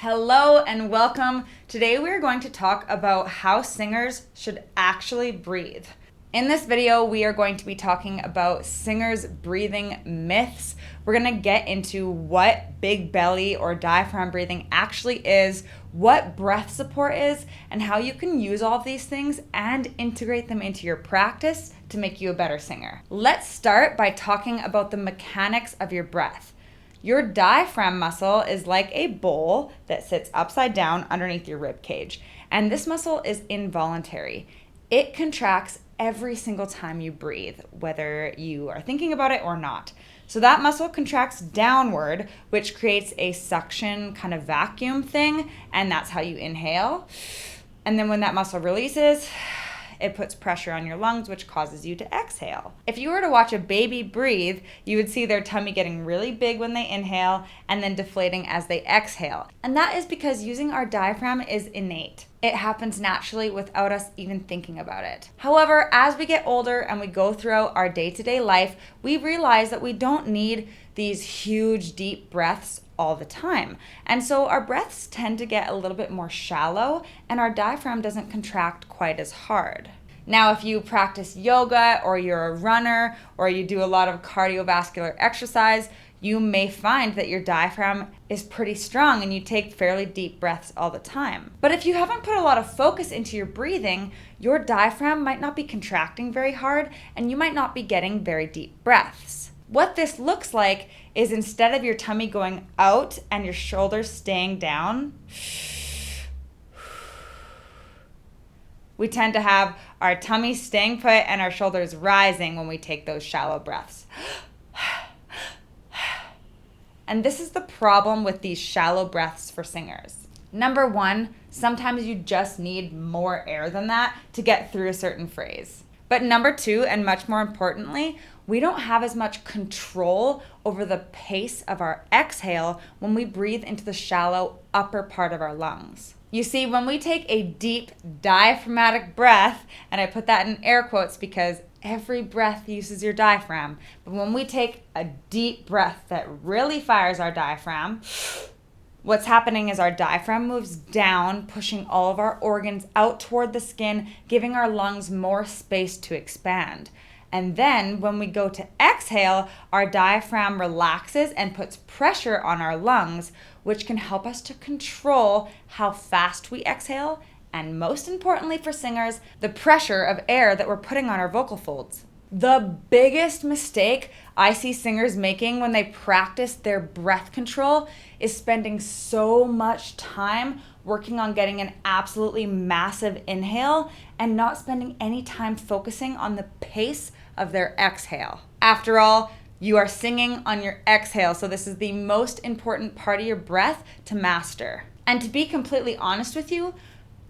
Hello and welcome. Today we are going to talk about how singers should actually breathe. In this video, we are going to be talking about singers' breathing myths. We're going to get into what big belly or diaphragm breathing actually is, what breath support is, and how you can use all of these things and integrate them into your practice to make you a better singer. Let's start by talking about the mechanics of your breath. Your diaphragm muscle is like a bowl that sits upside down underneath your rib cage, and this muscle is involuntary. It contracts every single time you breathe, whether you are thinking about it or not. So that muscle contracts downward, which creates a suction kind of vacuum thing, and that's how you inhale. And then when that muscle releases, it puts pressure on your lungs, which causes you to exhale. If you were to watch a baby breathe, you would see their tummy getting really big when they inhale and then deflating as they exhale. And that is because using our diaphragm is innate. It happens naturally without us even thinking about it. However, as we get older and we go throughout our day-to-day life, we realize that we don't need these huge, deep breaths all the time. And so our breaths tend to get a little bit more shallow and our diaphragm doesn't contract quite as hard. Now, if you practice yoga or you're a runner or you do a lot of cardiovascular exercise, you may find that your diaphragm is pretty strong and you take fairly deep breaths all the time. But if you haven't put a lot of focus into your breathing, your diaphragm might not be contracting very hard and you might not be getting very deep breaths. What this looks like is instead of your tummy going out and your shoulders staying down, we tend to have our tummy staying put and our shoulders rising when we take those shallow breaths. And this is the problem with these shallow breaths for singers. Number one, sometimes you just need more air than that to get through a certain phrase. But number two, and much more importantly, we don't have as much control over the pace of our exhale when we breathe into the shallow upper part of our lungs. You see, when we take a deep diaphragmatic breath, and I put that in air quotes because every breath uses your diaphragm, but when we take a deep breath that really fires our diaphragm, what's happening is our diaphragm moves down, pushing all of our organs out toward the skin, giving our lungs more space to expand. And then when we go to exhale, our diaphragm relaxes and puts pressure on our lungs, which can help us to control how fast we exhale, and most importantly for singers, the pressure of air that we're putting on our vocal folds. The biggest mistake I see singers making when they practice their breath control is spending so much time working on getting an absolutely massive inhale and not spending any time focusing on the pace of their exhale. After all, you are singing on your exhale, so this is the most important part of your breath to master. And to be completely honest with you,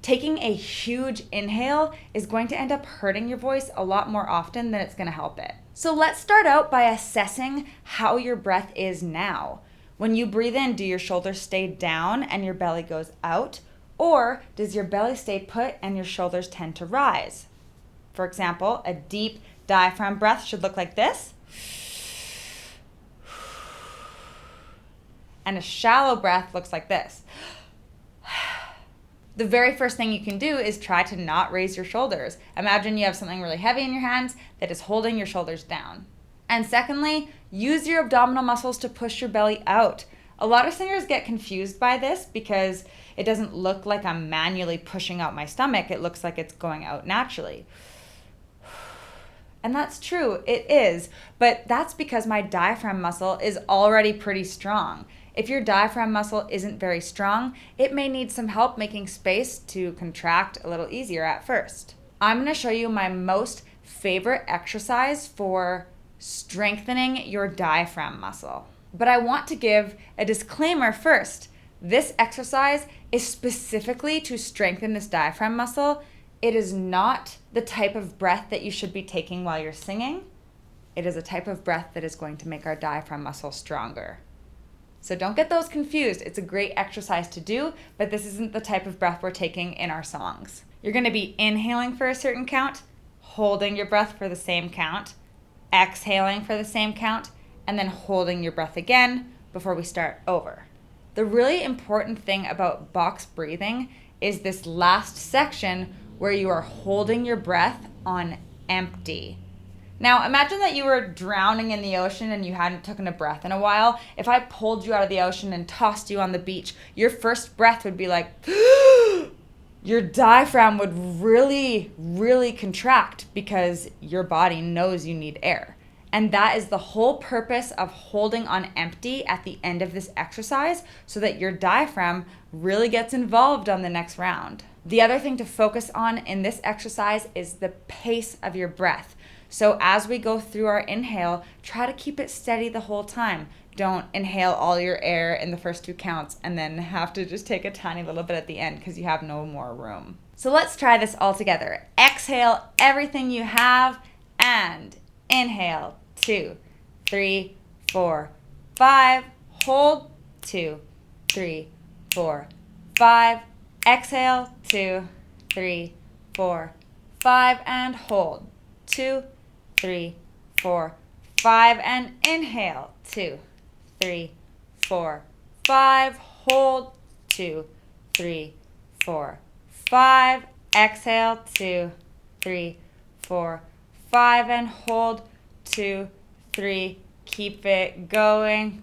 taking a huge inhale is going to end up hurting your voice a lot more often than it's going to help it. So let's start out by assessing how your breath is now. When you breathe in, do your shoulders stay down and your belly goes out? Or does your belly stay put and your shoulders tend to rise? For example, a deep diaphragm breath should look like this. And a shallow breath looks like this. The very first thing you can do is try to not raise your shoulders. Imagine you have something really heavy in your hands that is holding your shoulders down. And secondly, use your abdominal muscles to push your belly out. A lot of singers get confused by this because it doesn't look like I'm manually pushing out my stomach. It looks like it's going out naturally. And that's true, it is, but that's because my diaphragm muscle is already pretty strong. If your diaphragm muscle isn't very strong, it may need some help making space to contract a little easier at first. I'm going to show you my most favorite exercise for strengthening your diaphragm muscle. But I want to give a disclaimer first. This exercise is specifically to strengthen this diaphragm muscle. It is not the type of breath that you should be taking while you're singing. It is a type of breath that is going to make our diaphragm muscle stronger. So don't get those confused. It's a great exercise to do, but this isn't the type of breath we're taking in our songs. You're going to be inhaling for a certain count, holding your breath for the same count, exhaling for the same count, and then holding your breath again before we start over. The really important thing about box breathing is this last section where you are holding your breath on empty. Now, imagine that you were drowning in the ocean and you hadn't taken a breath in a while. If I pulled you out of the ocean and tossed you on the beach, your first breath would be like, your diaphragm would really, really contract because your body knows you need air. And that is the whole purpose of holding on empty at the end of this exercise, so that your diaphragm really gets involved on the next round. The other thing to focus on in this exercise is the pace of your breath. So as we go through our inhale, try to keep it steady the whole time. Don't inhale all your air in the first 2 counts and then have to just take a tiny little bit at the end because you have no more room. So let's try this all together. Exhale everything you have and inhale. 2, 3, 4, 5. Hold. 2, 3, 4, 5. Exhale. 2, 3, 4, 5. And hold. 2, 3, 4, 5. And inhale. 2, 3, 4, 5. Hold. 2, 3, 4, 5. Exhale. 2, 3, 4, 5. And hold. 2, 3. Keep it going.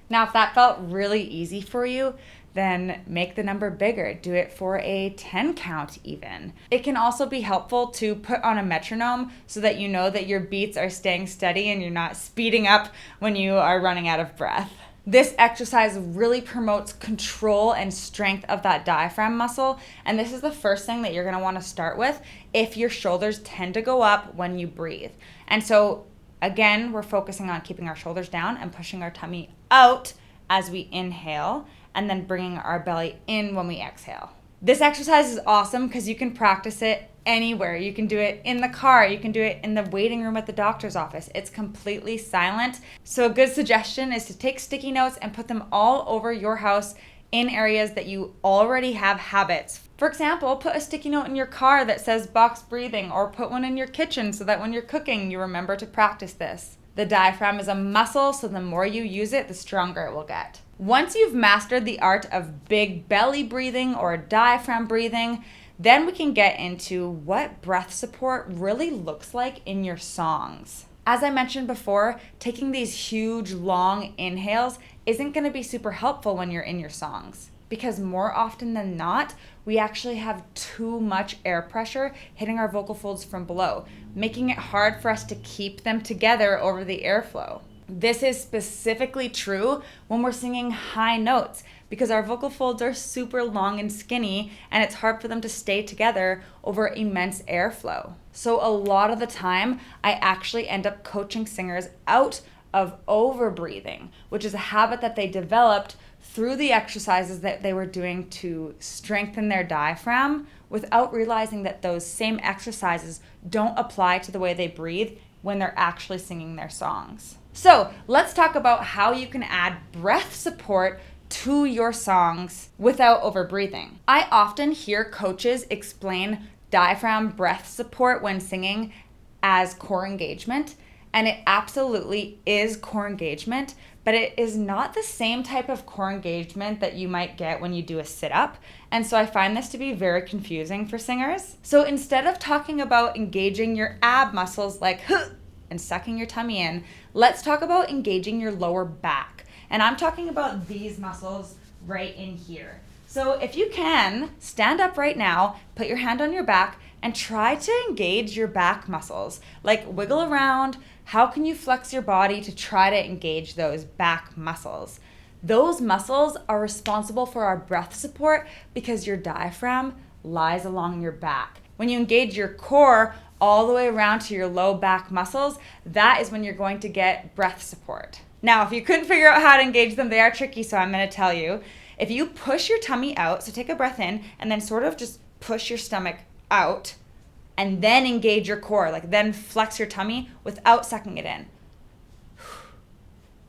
Now, if that felt really easy for you, then make the number bigger. Do it for a 10 count even. It can also be helpful to put on a metronome so that you know that your beats are staying steady and you're not speeding up when you are running out of breath. This exercise really promotes control and strength of that diaphragm muscle, and this is the first thing that you're gonna wanna start with if your shoulders tend to go up when you breathe. And so again, we're focusing on keeping our shoulders down and pushing our tummy out as we inhale, and then bringing our belly in when we exhale. This exercise is awesome because you can practice it anywhere. You can do it in the car, you can do it in the waiting room at the doctor's office. It's completely silent. So a good suggestion is to take sticky notes and put them all over your house in areas that you already have habits. For example, put a sticky note in your car that says box breathing, or put one in your kitchen so that when you're cooking, you remember to practice this. The diaphragm is a muscle, so the more you use it, the stronger it will get. Once you've mastered the art of big belly breathing or diaphragm breathing, then we can get into what breath support really looks like in your songs. As I mentioned before, taking these huge, long inhales isn't going to be super helpful when you're in your songs, because more often than not, we actually have too much air pressure hitting our vocal folds from below, making it hard for us to keep them together over the airflow. This is specifically true when we're singing high notes, because our vocal folds are super long and skinny, and it's hard for them to stay together over immense airflow. So a lot of the time, I actually end up coaching singers out of over-breathing, which is a habit that they developed through the exercises that they were doing to strengthen their diaphragm, without realizing that those same exercises don't apply to the way they breathe when they're actually singing their songs. So let's talk about how you can add breath support to your songs without over-breathing. I often hear coaches explain diaphragm breath support when singing as core engagement, and it absolutely is core engagement, but it is not the same type of core engagement that you might get when you do a sit-up, and so I find this to be very confusing for singers. So instead of talking about engaging your ab muscles like and sucking your tummy in, let's talk about engaging your lower back. And I'm talking about these muscles right in here. So if you can, stand up right now, put your hand on your back, and try to engage your back muscles. Like wiggle around. How can you flex your body to try to engage those back muscles? Those muscles are responsible for our breath support because your diaphragm lies along your back. When you engage your core all the way around to your low back muscles, that is when you're going to get breath support. Now, if you couldn't figure out how to engage them, they are tricky, so I'm going to tell you. If you push your tummy out, so take a breath in, and then sort of just push your stomach out, and then engage your core, like then flex your tummy without sucking it in.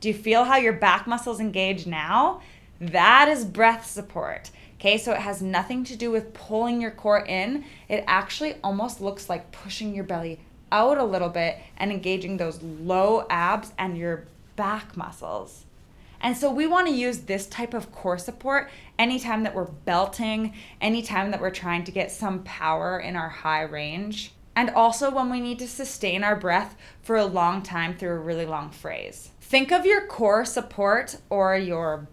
Do you feel how your back muscles engage now? That is breath support. Okay, so it has nothing to do with pulling your core in. It actually almost looks like pushing your belly out a little bit and engaging those low abs and your back muscles. And so we want to use this type of core support anytime that we're belting, anytime that we're trying to get some power in our high range, and also when we need to sustain our breath for a long time through a really long phrase. Think of your core support or your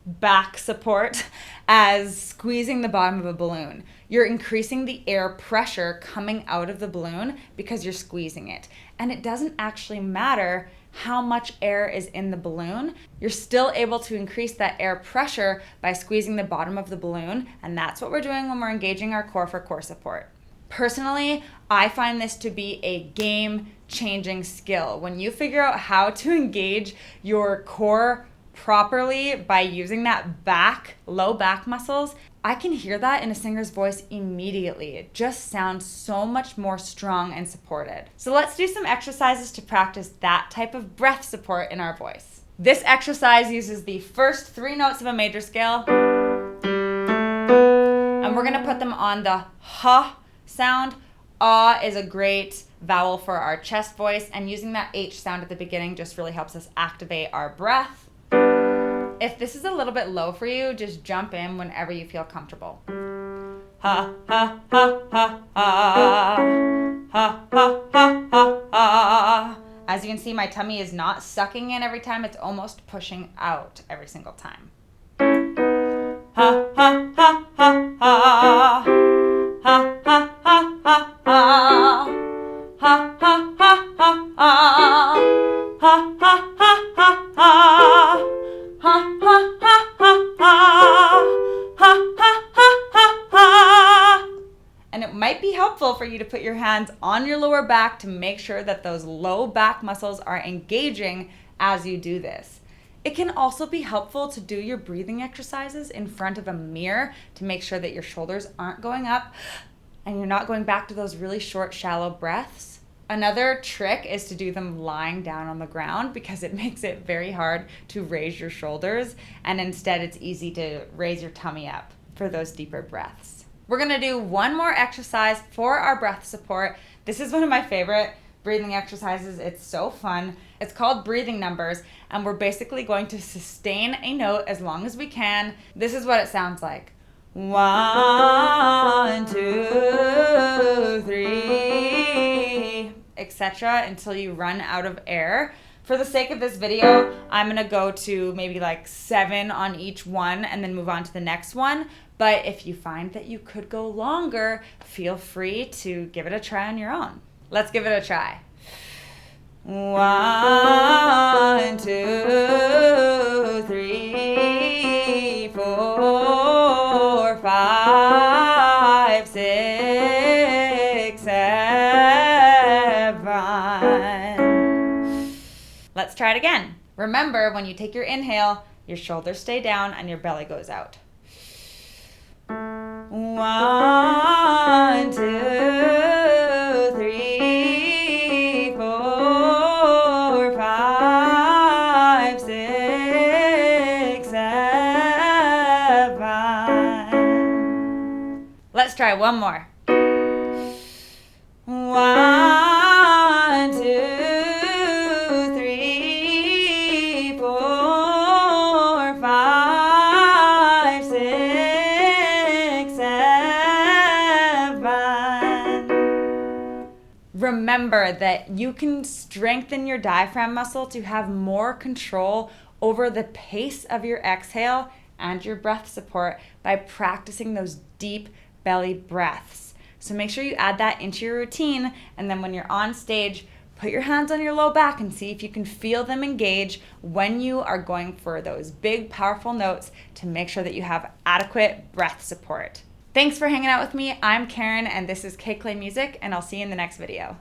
back support as squeezing the bottom of a balloon. You're increasing the air pressure coming out of the balloon because you're squeezing it. And it doesn't actually matter how much air is in the balloon. You're still able to increase that air pressure by squeezing the bottom of the balloon, and that's what we're doing when we're engaging our core for core support. Personally, I find this to be a game-changing skill. When you figure out how to engage your core properly by using that low back muscles, I can hear that in a singer's voice immediately. It just sounds so much more strong and supported. So let's do some exercises to practice that type of breath support in our voice. This exercise uses the first 3 notes of a major scale, and we're gonna put them on the ha sound. Ah is a great vowel for our chest voice, and using that H sound at the beginning just really helps us activate our breath. If this is a little bit low for you, just jump in whenever you feel comfortable. Ha, ha, ha, ha, ha. Ha, ha, ha, ha, ha. As you can see, my tummy is not sucking in every time, it's almost pushing out every single time. Ha, ha, ha, ha, ha. Ha, ha, ha, ha, ha. Ha, ha, ha, ha, ha. Ha, ha, ha, ha, ha. Ha, ha, ha, ha, ha. Ha, ha, ha, ha, ha. And it might be helpful for you to put your hands on your lower back to make sure that those low back muscles are engaging as you do this. It can also be helpful to do your breathing exercises in front of a mirror to make sure that your shoulders aren't going up and you're not going back to those really short, shallow breaths. Another trick is to do them lying down on the ground because it makes it very hard to raise your shoulders, and instead it's easy to raise your tummy up for those deeper breaths. We're gonna do one more exercise for our breath support. This is one of my favorite breathing exercises. It's so fun. It's called breathing numbers, and we're basically going to sustain a note as long as we can. This is what it sounds like. 1, 2, 3, etc. until you run out of air. For the sake of this video, I'm gonna go to maybe like 7 on each one and then move on to the next one. But if you find that you could go longer, feel free to give it a try on your own. Let's give it a try. 1, 2, 3, 4, 5, 6, 7. Let's try it again. Remember, when you take your inhale, your shoulders stay down and your belly goes out. 1, 2, 3, 4, 5, 6, 7. Let's try one more. 1, 2, 3, 4, 5, 6, 7. Remember that you can strengthen your diaphragm muscle to have more control over the pace of your exhale and your breath support by practicing those deep belly breaths. So make sure you add that into your routine, and then when you're on stage, put your hands on your low back and see if you can feel them engage when you are going for those big, powerful notes to make sure that you have adequate breath support. Thanks for hanging out with me. I'm Karen, and this is KClay Music, and I'll see you in the next video.